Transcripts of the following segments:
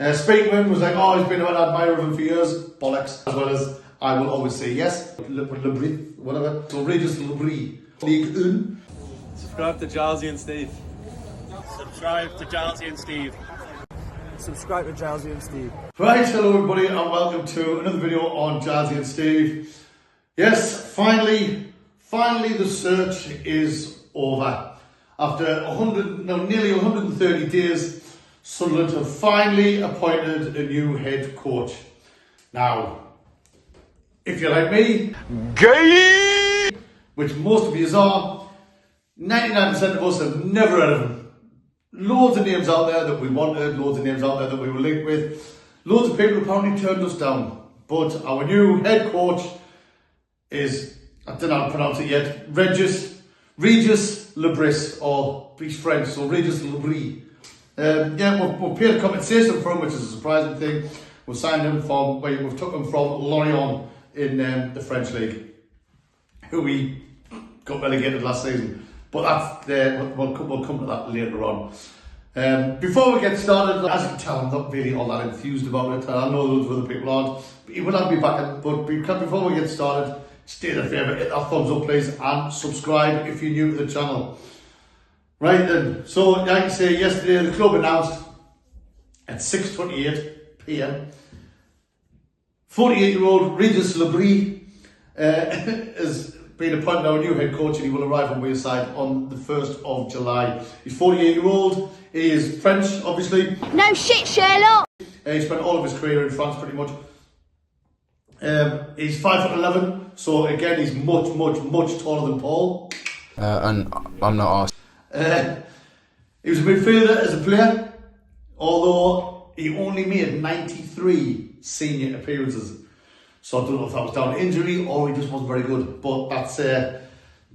Speaking of him, was like, oh, he's been an admirer of him for years. Bollocks. As well as I will always say yes. Le Bris, whatever. So Regis Le Bris, League 1. Subscribe to Jalsy and Steve. Subscribe to Jalsy and Steve. Subscribe to Jalsy and Steve. Right, hello everybody and welcome to another video on Jalsy and Steve. Yes, finally the search is over. After nearly 130 days, Sunderland have finally appointed a new head coach. Now, if you're like me, gay, which most of you are, 99% of us have never heard of him. Loads of names out there that we wanted, loads of names out there that we were linked with. Loads of people apparently turned us down. But our new head coach is, I don't know how to pronounce it yet, Regis Le Bris, or he's French, so Regis Le Bris. We've paid a compensation for him, which is a surprising thing. We've signed him from, we've took him from Lorient in the French league, who we got relegated last season. But that's we'll come to that later on. Before we get started, as you can tell, I'm not really all that enthused about it. I know loads of other people aren't, but you will have me back in. But before we get started, just do a favour, hit that thumbs up please, and subscribe if you're new to the channel. Right then, so like I say, yesterday the club announced at 6:28 PM, 48-year-old Regis Le Bris is being appointed our new head coach, and he will arrive on Wayside on the 1st of July. He's 48-year-old, he is French, obviously. No shit, Sherlock! He spent all of his career in France, pretty much. He's 5'11", so again, he's much taller than Paul. And I'm not asked. He was a midfielder as a player, although he only made 93 senior appearances. So I don't know if that was down to injury or he just wasn't very good. But that's a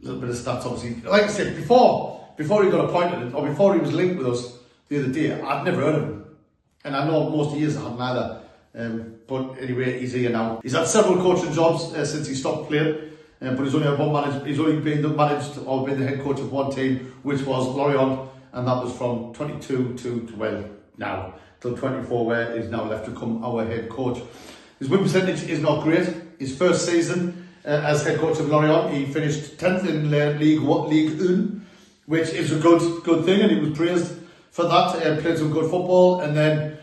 little bit of stats, obviously. Like I said, before he got appointed, or before he was linked with us the other day, I'd never heard of him. And I know most of you hadn't either. But anyway, he's here now. He's had several coaching jobs since he stopped playing. But he's only had one managed. He's only been the head coach of one team, which was Lorient, and that was from 22 to now till 24, where he's now left to become our head coach. His win percentage is not great. His first season as head coach of Lorient, he finished 10th in League 1, which is a good thing, and he was praised for that. Played some good football, and then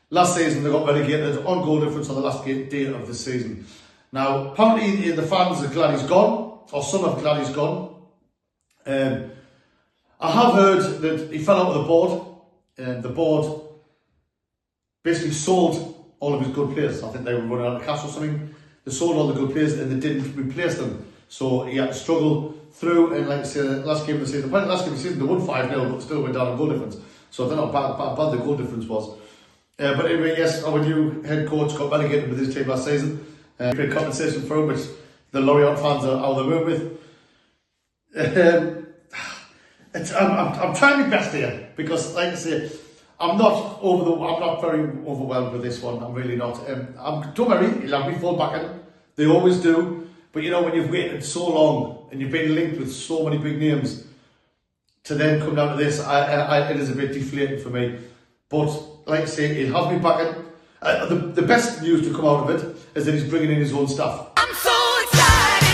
last season they got relegated on goal difference on the last day of the season. Now, apparently the fans are glad he's gone, or some are glad he's gone. I have heard that he fell out with the board, and the board basically sold all of his good players. I think they were running out of cash or something. They sold all the good players and they didn't replace them. So he had to struggle through, and like I say, the last game of the season, they won 5-0, but still went down in goal difference. So I don't know how bad the goal difference was. But anyway, yes, our new head coach got relegated with his team last season. Great compensation for him, which the Lorient fans are out of the moon with. I'm trying my best here, because like I say, I'm not very overwhelmed with this one. I'm really not. Don't worry, he'll have me full backing. They always do. But you know, when you've waited so long and you've been linked with so many big names, to then come down to this, it is a bit deflating for me. But like I say, he'll have me backing. The best news to come out of it is that he's bringing in his own staff. I'm so excited,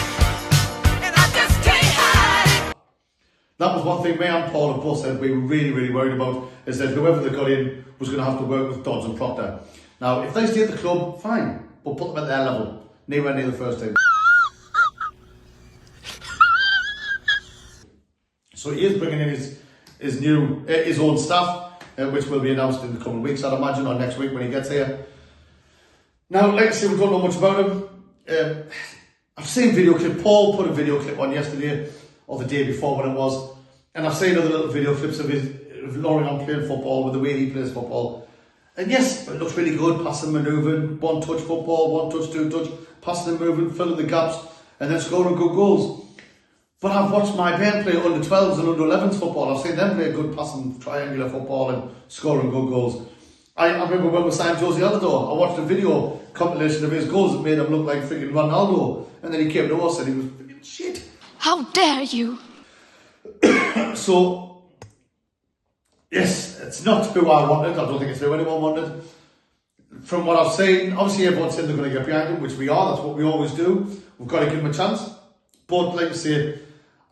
and I just can't hide it. That was one thing me and Paul have both said we were really worried about, is that whoever they got in was going to have to work with Dodds and Proctor. Now, if they stay at the club, fine, but put them at their level, nowhere near the first team. So he is bringing in his own staff, which will be announced in the coming weeks, I'd imagine, or next week when he gets here. Now, like I say, we don't know much about him. I've seen video clip. Paul put a video clip on yesterday, or the day before when it was, and I've seen other little video clips of Lorient playing football, with the way he plays football. And yes, it looks really good, passing, manoeuvring, one-touch football, one-touch, two-touch, passing and moving, filling the gaps, and then scoring good goals. But I've watched my band play under 12s and under 11s football. I've seen them play good passing, triangular football and scoring good goals. I remember when we signed Josie Altidore, I watched a video compilation of his goals that made him look like freaking Ronaldo. And then he came to us and he was freaking shit. How dare you? So, yes, it's not who I wanted. I don't think it's who anyone wanted. from what I've seen, obviously everyone's saying they're going to get behind him, which we are. That's what we always do. We've got to give him a chance. But like I say,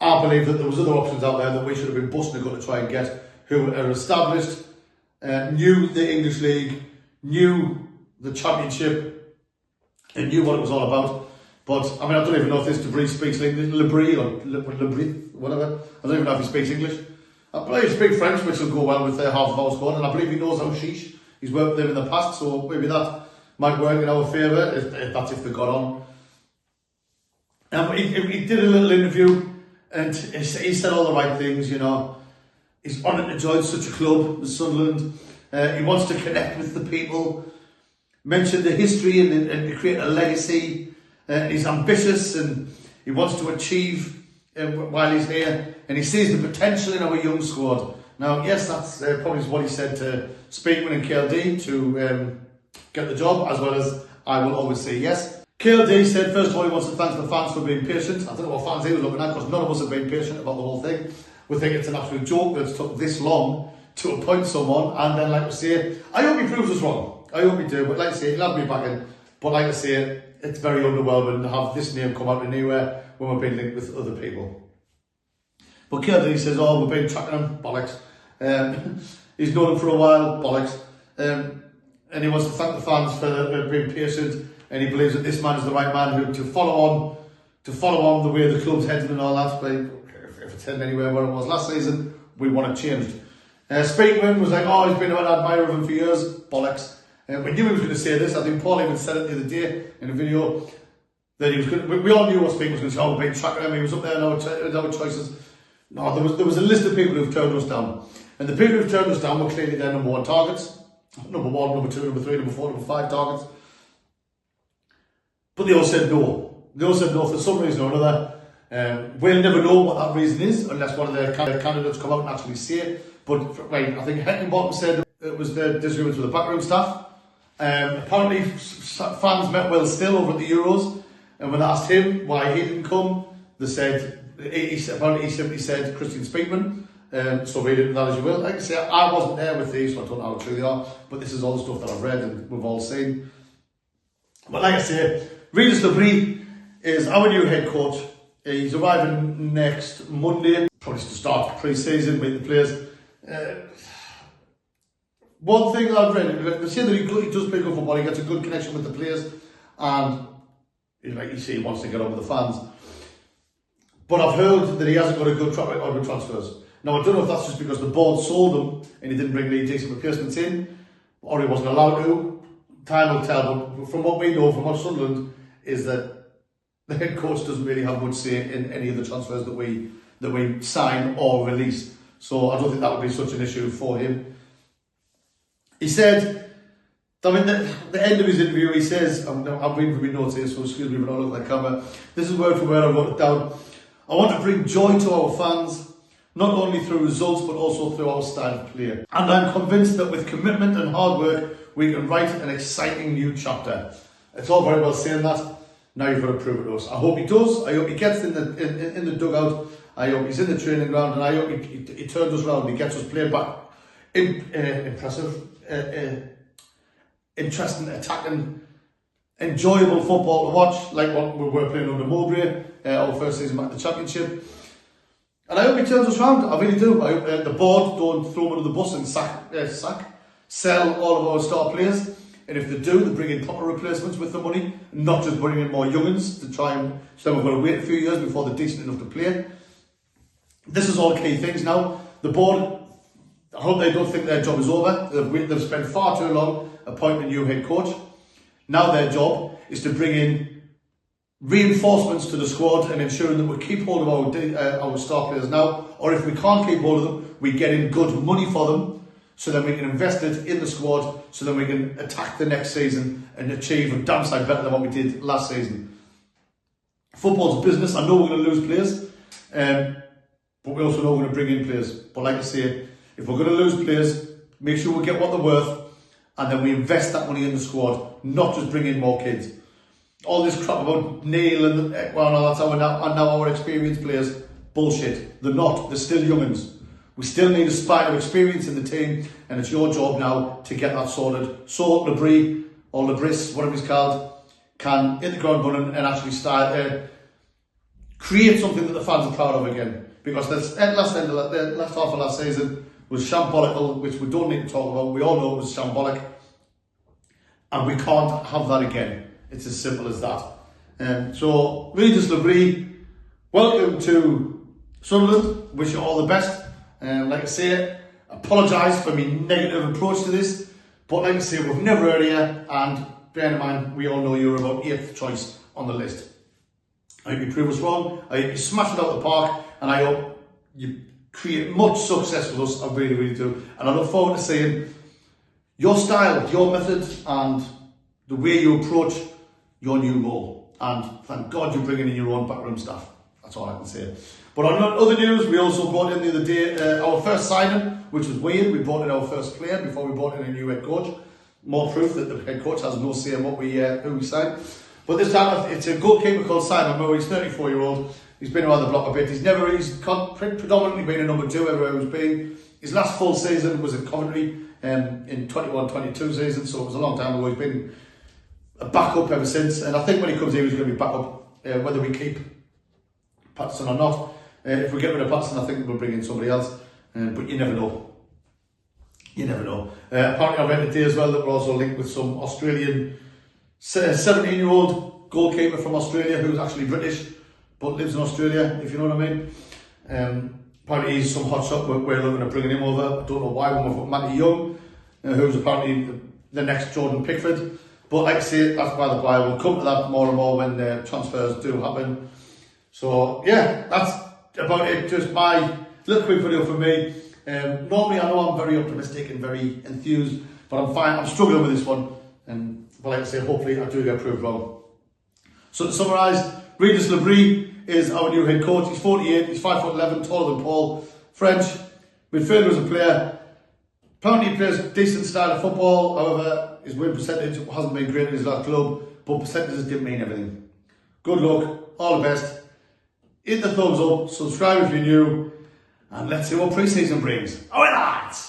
I believe that there was other options out there that we should have been busting a gut to try and get, who are established, knew the English League, knew the Championship, and knew what it was all about. But I mean, I don't even know if this Le Bris speaks English, Le Bris or Le Bris, whatever. I don't even know if he speaks English. I believe he speaks French, which will go well with half of our squad, and I believe he knows how sheesh. He's worked with them in the past, so maybe that might work in our favour, if that's if they got on. He did a little interview, and he said all the right things, you know. He's honoured to join such a club, the Sunderland. He wants to connect with the people, mentioned the history and create a legacy. He's ambitious and he wants to achieve while he's here, and he sees the potential in our young squad. Now, yes, that's probably what he said to Speakman and KLD to get the job, as well as I will always say yes. KLD said, first of all, he wants to thank the fans for being patient. I don't know what fans he was looking at, because none of us have been patient about the whole thing. We think it's an absolute joke that it's took this long to appoint someone, and then, like I say, I hope he proves us wrong. I hope he do, but like I say, he'll have me back in. But like I say, it's very underwhelming to have this name come out of nowhere when we're being linked with other people. But KLD says, oh, we've been tracking him, bollocks. He's known him for a while, bollocks. And he wants to thank the fans for being patient, and he believes that this man is the right man to follow on the way the club's heading and all that. But if it's heading anywhere where it was last season, we want it changed. Speakman was like, oh, he's been an admirer of him for years, bollocks. We knew he was going to say this. I think Paul even said it the other day in a video that he was going to, we all knew what Speakman was going to say. Oh, we've been tracking him. He was up there in our choices. No, there was a list of people who've turned us down, and the people who've turned us down were clearly their number one targets. Number one, number two, number three, number four, number five targets. But they all said no. They all said no for some reason or another. We'll never know what that reason is unless one of their candidates come out and actually say it. But right, I think Heckingbottom said it was the disagreements with the backroom staff. Apparently, fans met Will Still over at the Euros, and when they asked him why he didn't come, they said apparently he simply said Christian Speakman. So read it that as you will. Like I say, I wasn't there with these, so I don't know how true they are, but this is all the stuff that I've read and we've all seen. But like I say, Regis Le Bris is our new head coach. He's arriving next Monday, probably to start pre-season, meet the players. One thing I've read, they say that he does play good football, he gets a good connection with the players, and like you see, he wants to get on with the fans. But I've heard that he hasn't got a good track record with transfers. Now, I don't know if that's just because the board sold him and he didn't bring any decent replacements in, or he wasn't allowed to. Time will tell, but from what we know from our Sunderland is that the head coach doesn't really have much say in any of the transfers that we sign or release. So I don't think that would be such an issue for him. He said, I mean, the end of his interview, he says, I'm reading from my notes here, so excuse me if I don't look at the camera. This is word for word, I wrote it down. I want to bring joy to our fans, not only through results, but also through our style of play. And I'm convinced that with commitment and hard work, we can write an exciting new chapter. It's all very well saying that. Now you've got to prove it to us. I hope he does. I hope he gets in the dugout. I hope he's in the training ground, and I hope he turns us around. He gets us playing back. Impressive, interesting, attacking, enjoyable football to watch, like what we were playing under Mowbray, our first season back in the Championship. And I hope he turns us around. I really do. I hope the board don't throw him under the bus and sell all of our star players. And if they do, they bring in proper replacements with the money, not just bring in more young'uns to try and so we've got to wait a few years before they're decent enough to play. This is all key things now. The board, I hope they don't think their job is over. They've spent far too long appointing a new head coach. Now their job is to bring in reinforcements to the squad and ensuring that we keep hold of our star players now, or if we can't keep hold of them, we get in good money for them, so then we can invest it in the squad, so then we can attack the next season and achieve a damn sight better than what we did last season. Football's business. I know we're going to lose players, but we also know we're going to bring in players. But like I say, if we're going to lose players, make sure we get what they're worth, and then we invest that money in the squad, not just bring in more kids. All this crap about Neil and that's how now our experienced players, bullshit. They're not. They're still young'uns. We still need a spine of experience in the team, and it's your job now to get that sorted. So, Le Bris, or Le Bris, whatever he's called, can hit the ground running and actually start create something that the fans are proud of again. Because the last half of last season was shambolical, which we don't need to talk about. We all know it was shambolic, and we can't have that again. It's as simple as that. So, Regis Le Bris, welcome to Sunderland. Wish you all the best. Like I say, apologise for my negative approach to this, but like I say, we've never heard of you, and bear in mind, we all know you're about 8th choice on the list. I hope you prove us wrong. I hope you smash it out of the park, and I hope you create much success with us. I really, really do. And I look forward to seeing your style, your method, and the way you approach your new role. And thank God you're bringing in your own backroom staff. That's all I can say. But on other news, we also brought in the other day our first signing, which was weird. We brought in our first player before we brought in a new head coach. More proof that the head coach has no say in what who we sign. But this time it's a goalkeeper called Simon Moore. He's 34-year-old. He's been around the block a bit. He's predominantly been a number 2 everywhere he's been. His last full season was at Coventry in 21-22 season, so it was a long time ago. He's been a backup ever since, and I think when he comes here, he's going to be backup whether we keep Patterson or not. If we get rid of Patterson, I think we'll bring in somebody else, but you never know. You never know. Apparently I read today as well that we're also linked with some Australian 17-year-old goalkeeper from Australia who's actually British but lives in Australia, if you know what I mean. Apparently he's some hot shot. We're looking at bringing him over. I don't know why. We've got Matty Young, who's apparently the next Jordan Pickford. But like I say, that's by the by. We'll come to that more and more when the transfers do happen. So yeah, that's about it. Just my little quick video for me. Normally I know I'm very optimistic and very enthused, but I'm fine. I'm struggling with this one. But like I say, hopefully I do get proved wrong. So to summarise, Regis Le Bris is our new head coach. He's 48, he's 5'11", taller than Paul. French, midfielder as a player. Apparently he plays a decent style of football, however his win percentage hasn't been great in his last club, but percentages didn't mean everything. Good luck, all the best. Hit the thumbs up, subscribe if you're new, and let's see what pre-season brings. Oh, lads!